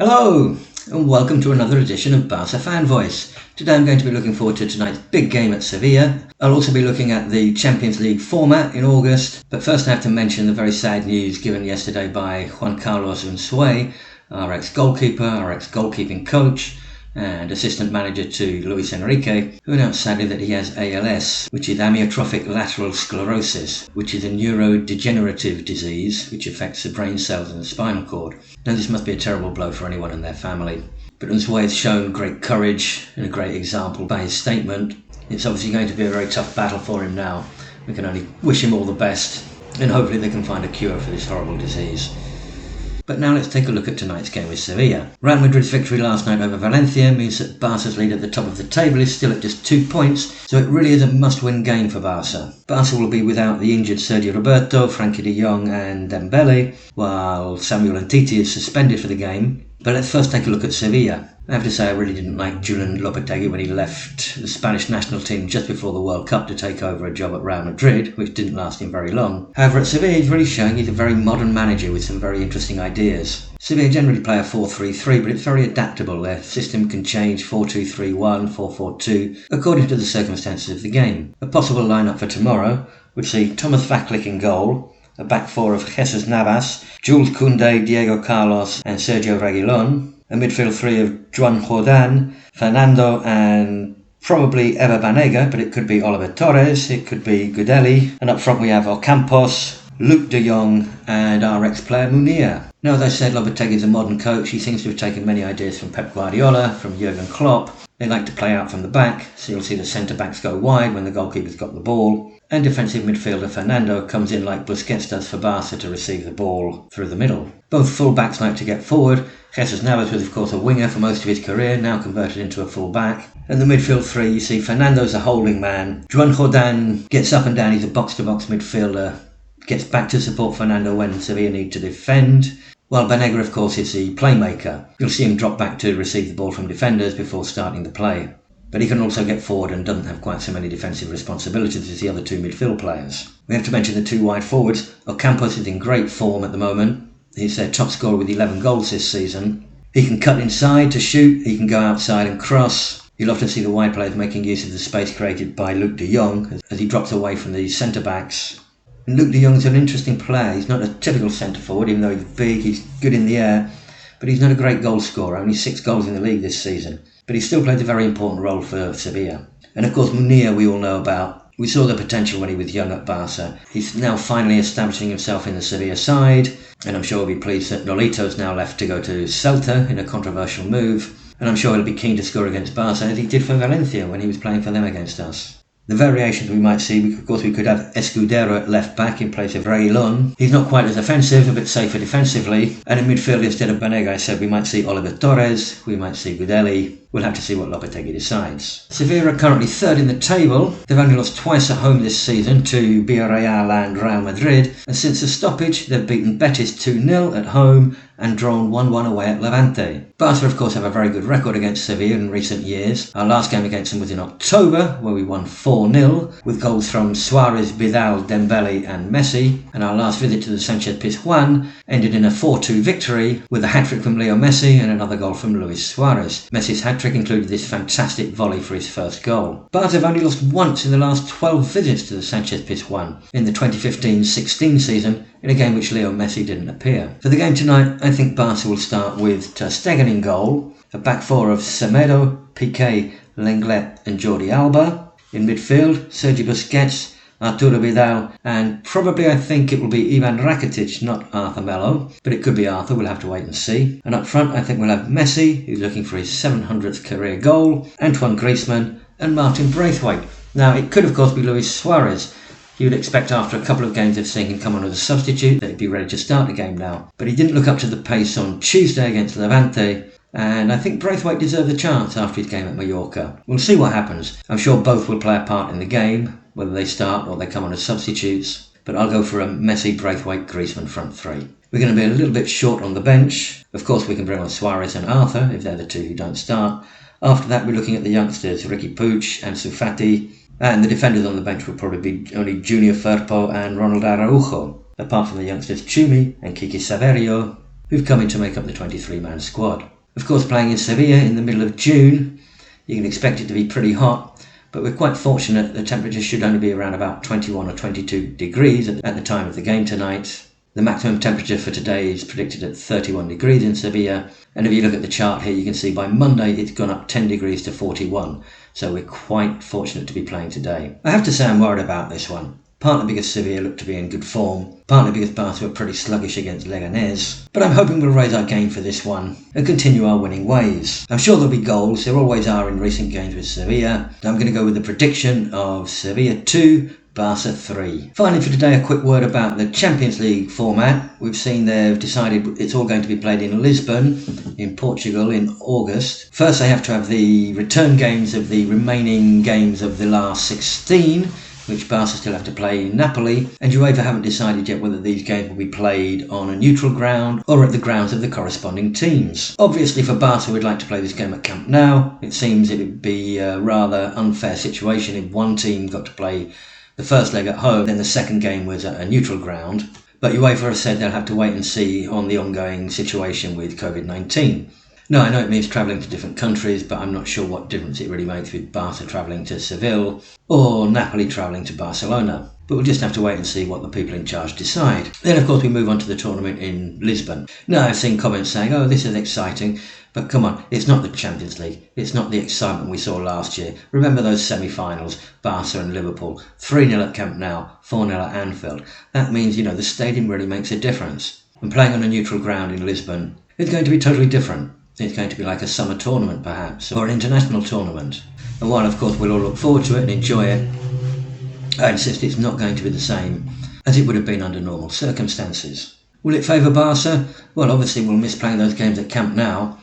Hello and welcome to another edition of Barca Fan Voice. Today I'm going to be looking forward to tonight's big game at Sevilla. I'll also be looking at the Champions League format in August, but first I have to mention the very sad news given yesterday by Juan Carlos Unzué, our ex-goalkeeper, our ex-goalkeeping coach and assistant manager to Luis Enrique, who announced sadly that he has ALS, which is amyotrophic lateral sclerosis, which is a neurodegenerative disease which affects the brain cells and the spinal cord. Now this must be a terrible blow for anyone and their family. But Unzué has shown great courage and a great example by his statement. It's obviously going to be a very tough battle for him now. We can only wish him all the best and hopefully they can find a cure for this horrible disease. But now let's take a look at tonight's game with Sevilla. Real Madrid's victory last night over Valencia means that Barca's lead at the top of the table is still at just 2 points, so it really is a must-win game for Barca. Barca will be without the injured Sergio Roberto, Frankie de Jong and Dembele, while Samuel Umtiti is suspended for the game. But let's first take a look at Sevilla. I have to say I really didn't like Julen Lopetegui when he left the Spanish national team just before the World Cup to take over a job at Real Madrid, which didn't last him very long. However, at Sevilla he's really showing he's a very modern manager with some very interesting ideas. Sevilla generally play a 4-3-3, but it's very adaptable. Their system can change 4-2-3-1, 4-4-2, according to the circumstances of the game. A possible lineup for tomorrow would see Thomas Vaclik in goal, a back four of Jesus Navas, Jules Koundé, Diego Carlos and Sergio Reguilón, a midfield three of Joan Jordan, Fernando and probably Eva Banega, but it could be Oliver Torres, it could be Gudeli, and up front we have Ocampos, Luke de Jong and our ex-player Munir. Now, as I said, Lopetegui is a modern coach. He seems to have taken many ideas from Pep Guardiola, from Jurgen Klopp. They like to play out from the back, so you'll see the centre-backs go wide when the goalkeeper's got the ball, and defensive midfielder Fernando comes in like Busquets does for Barca to receive the ball through the middle. Both full-backs like to get forward. Jesus Navas was of course a winger for most of his career, now converted into a full-back. And the midfield three, you see Fernando's a holding man. Joan Jordan gets up and down, he's a box-to-box midfielder, gets back to support Fernando when Sevilla need to defend. While Banega, of course, is the playmaker. You'll see him drop back to receive the ball from defenders before starting the play. But he can also get forward and doesn't have quite so many defensive responsibilities as the other two midfield players. We have to mention the two wide forwards. Ocampos is in great form at the moment. He's their top scorer with 11 goals this season. He can cut inside to shoot, he can go outside and cross. You'll often see the wide players making use of the space created by Luke de Jong as he drops away from the centre-backs. And Luke de Jong's an interesting player. He's not a typical centre-forward, even though he's big, he's good in the air, but he's not a great goal scorer, only 6 goals in the league this season. But he still plays a very important role for Sevilla. And of course Munir we all know about. We saw the potential when he was young at Barca. He's now finally establishing himself in the Sevilla side, and I'm sure he'll be pleased that Nolito's now left to go to Celta in a controversial move, and I'm sure he'll be keen to score against Barca as he did for Valencia when he was playing for them against us. The variations we might see, we could have Escudero at left back in place of Reguilón. He's not quite as offensive, a bit safer defensively. And in midfield, instead of Banega, I said we might see Oliver Torres, we might see Gudeli. We'll have to see what Lopetegui decides. Sevilla are currently third in the table. They've only lost twice at home this season to Villarreal and Real Madrid. And since the stoppage, they've beaten Betis 2-0 at home and drawn 1-1 away at Levante. Barca, of course, have a very good record against Sevilla in recent years. Our last game against them was in October, where we won 4-0, with goals from Suarez, Vidal, Dembele and Messi. And our last visit to the Sánchez-Pizjuán ended in a 4-2 victory, with a hat-trick from Leo Messi and another goal from Luis Suarez. Messi's hat-trick included this fantastic volley for his first goal. Barca have only lost once in the last 12 visits to the Sánchez-Pizjuán, in the 2015-16 season, in a game which Leo Messi didn't appear. For the game tonight, I think Barca will start with Ter Stegen in goal, a back four of Semedo, Piqué, Lenglet and Jordi Alba. In midfield, Sergi Busquets, Arturo Vidal, and probably I think it will be Ivan Rakitic, not Arthur Melo, but it could be Arthur, we'll have to wait and see. And up front I think we'll have Messi, who's looking for his 700th career goal, Antoine Griezmann and Martin Braithwaite. Now it could of course be Luis Suarez. You would expect after a couple of games of seeing him come on as a substitute that he'd be ready to start the game now. But he didn't look up to the pace on Tuesday against Levante, and I think Braithwaite deserved a chance after his game at Mallorca. We'll see what happens. I'm sure both will play a part in the game, whether they start or they come on as substitutes, but I'll go for a Messi, Braithwaite, Griezmann front three. We're going to be a little bit short on the bench. Of course we can bring on Suarez and Arthur if they're the two who don't start. After that we're looking at the youngsters, Ricky Puig and Ansu Fati, and the defenders on the bench will probably be only Junior Firpo and Ronald Araujo. Apart from the youngsters Chumi and Kiki Saverio, who've come in to make up the 23-man squad. Of course, playing in Sevilla in the middle of June, you can expect it to be pretty hot, but we're quite fortunate the temperature should only be around about 21 or 22 degrees at the time of the game tonight. The maximum temperature for today is predicted at 31 degrees in Sevilla, and if you look at the chart here, you can see by Monday it's gone up 10 degrees to 41, so we're quite fortunate to be playing today. I have to say I'm worried about this one, partly because Sevilla look to be in good form, partly because Barca were pretty sluggish against Leganés, but I'm hoping we'll raise our game for this one and continue our winning ways. I'm sure there'll be goals, there always are in recent games with Sevilla. I'm going to go with the prediction of Sevilla 2, Barca 3. Finally for today, a quick word about the Champions League format. We've seen they've decided it's all going to be played in Lisbon, in Portugal, in August. First they have to have the return games of the remaining games of the last 16, which Barca still have to play in Napoli, and UEFA haven't decided yet whether these games will be played on a neutral ground or at the grounds of the corresponding teams. Obviously for Barca we'd like to play this game at Camp Nou. It seems it would be a rather unfair situation if one team got to play the first leg at home, then the second game was at a neutral ground. But UEFA has said they'll have to wait and see on the ongoing situation with COVID-19. Now, I know it means travelling to different countries, but I'm not sure what difference it really makes with Barca travelling to Seville or Napoli travelling to Barcelona. But we'll just have to wait and see what the people in charge decide. Then, of course, we move on to the tournament in Lisbon. Now, I've seen comments saying, oh, this is exciting. But come on, it's not the Champions League. It's not the excitement we saw last year. Remember those semi-finals, Barca and Liverpool, 3-0 at Camp Nou, 4-0 at Anfield. That means, the stadium really makes a difference. And playing on a neutral ground in Lisbon is going to be totally different. It's going to be like a summer tournament, perhaps, or an international tournament. And while, of course, we'll all look forward to it and enjoy it, I insist it's not going to be the same as it would have been under normal circumstances. Will it favour Barca? Well, obviously we'll miss playing those games at Camp Nou.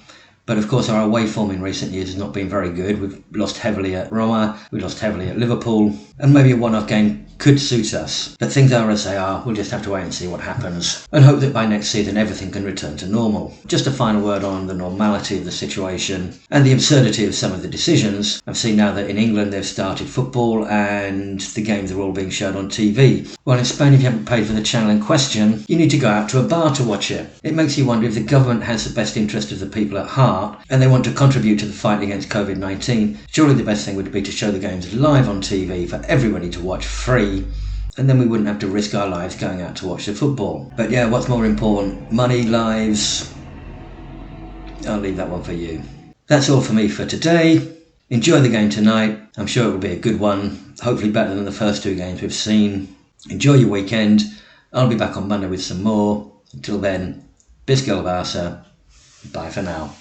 But of course our away form in recent years has not been very good. We've lost heavily at Roma, we've lost heavily at Liverpool, and maybe a one-off game could suit us. But things are as they are, we'll just have to wait and see what happens, and hope that by next season everything can return to normal. Just a final word on the normality of the situation and the absurdity of some of the decisions. I've seen now that in England they've started football and the games are all being showed on TV. While in Spain, if you haven't paid for the channel in question, you need to go out to a bar to watch it. It makes you wonder if the government has the best interest of the people at heart and they want to contribute to the fight against COVID-19. Surely the best thing would be to show the games live on TV for everybody to watch free, and then we wouldn't have to risk our lives going out to watch the football. But yeah, what's more important? Money, lives? I'll leave that one for you. That's all for me for today. Enjoy the game tonight. I'm sure it will be a good one, hopefully better than the first two games we've seen. Enjoy your weekend. I'll be back on Monday with some more. Until then, Bis Barca. Bye for now.